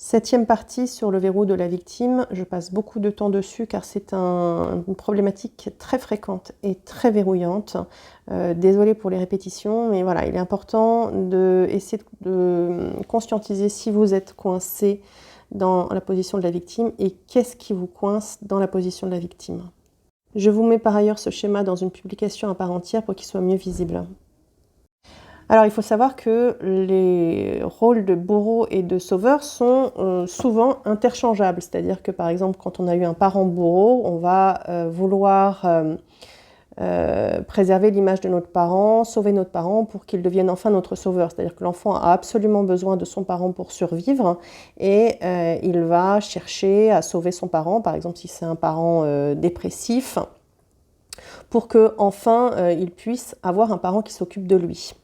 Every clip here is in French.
Septième partie sur le verrou de la victime, je passe beaucoup de temps dessus car c'est une problématique très fréquente et très verrouillante. Désolée pour les répétitions, mais voilà, il est important d'essayer de conscientiser si vous êtes coincé dans la position de la victime et qu'est-ce qui vous coince dans la position de la victime. Je vous mets par ailleurs ce schéma dans une publication à part entière pour qu'il soit mieux visible. Alors, il faut savoir que les rôles de bourreau et de sauveur sont souvent interchangeables. C'est-à-dire que, par exemple, quand on a eu un parent bourreau, on va vouloir préserver l'image de notre parent, sauver notre parent pour qu'il devienne enfin notre sauveur. C'est-à-dire que l'enfant a absolument besoin de son parent pour survivre et il va chercher à sauver son parent, par exemple si c'est un parent dépressif, pour qu'enfin il puisse avoir un parent qui s'occupe de lui.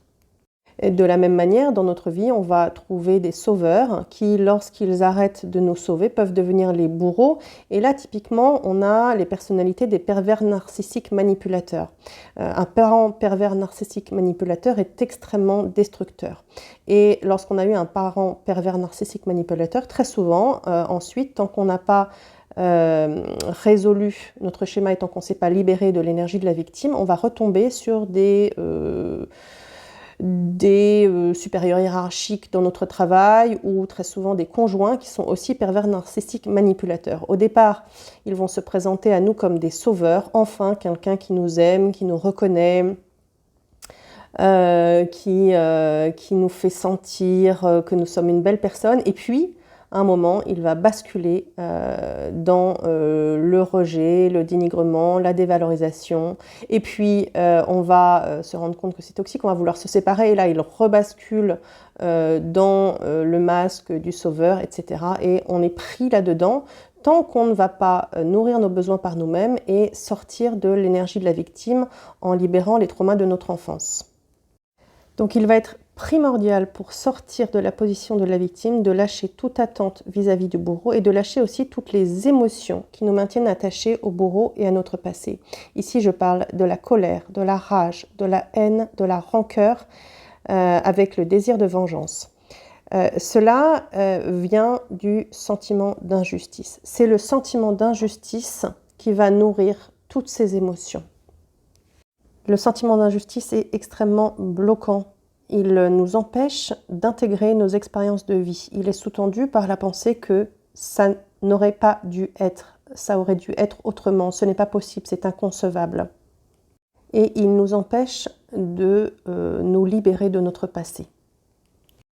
Et de la même manière, dans notre vie, on va trouver des sauveurs qui, lorsqu'ils arrêtent de nous sauver, peuvent devenir les bourreaux. Et là, typiquement, on a les personnalités des pervers narcissiques manipulateurs. Un parent pervers narcissique manipulateur est extrêmement destructeur. Et lorsqu'on a eu un parent pervers narcissique manipulateur, très souvent, ensuite, tant qu'on n'a pas résolu notre schéma et tant qu'on ne s'est pas libéré de l'énergie de la victime, on va retomber sur des supérieurs hiérarchiques dans notre travail ou très souvent des conjoints qui sont aussi pervers narcissiques manipulateurs. Au départ, ils vont se présenter à nous comme des sauveurs, enfin quelqu'un qui nous aime, qui nous reconnaît, qui nous fait sentir que nous sommes une belle personne. Et puis, à un moment, il va basculer dans le rejet, le dénigrement, la dévalorisation. Et puis, on va se rendre compte que c'est toxique, on va vouloir se séparer. Et là, il rebascule dans le masque du sauveur, etc. Et on est pris là-dedans tant qu'on ne va pas nourrir nos besoins par nous-mêmes et sortir de l'énergie de la victime en libérant les traumas de notre enfance. Donc il va être primordial pour sortir de la position de la victime de lâcher toute attente vis-à-vis du bourreau et de lâcher aussi toutes les émotions qui nous maintiennent attachés au bourreau et à notre passé. Ici, je parle de la colère, de la rage, de la haine, de la rancœur avec le désir de vengeance. Cela vient du sentiment d'injustice. C'est le sentiment d'injustice qui va nourrir toutes ces émotions. Le sentiment d'injustice est extrêmement bloquant. Il nous empêche d'intégrer nos expériences de vie. Il est sous-tendu par la pensée que ça n'aurait pas dû être, ça aurait dû être autrement, ce n'est pas possible, c'est inconcevable. Et il nous empêche de nous libérer de notre passé.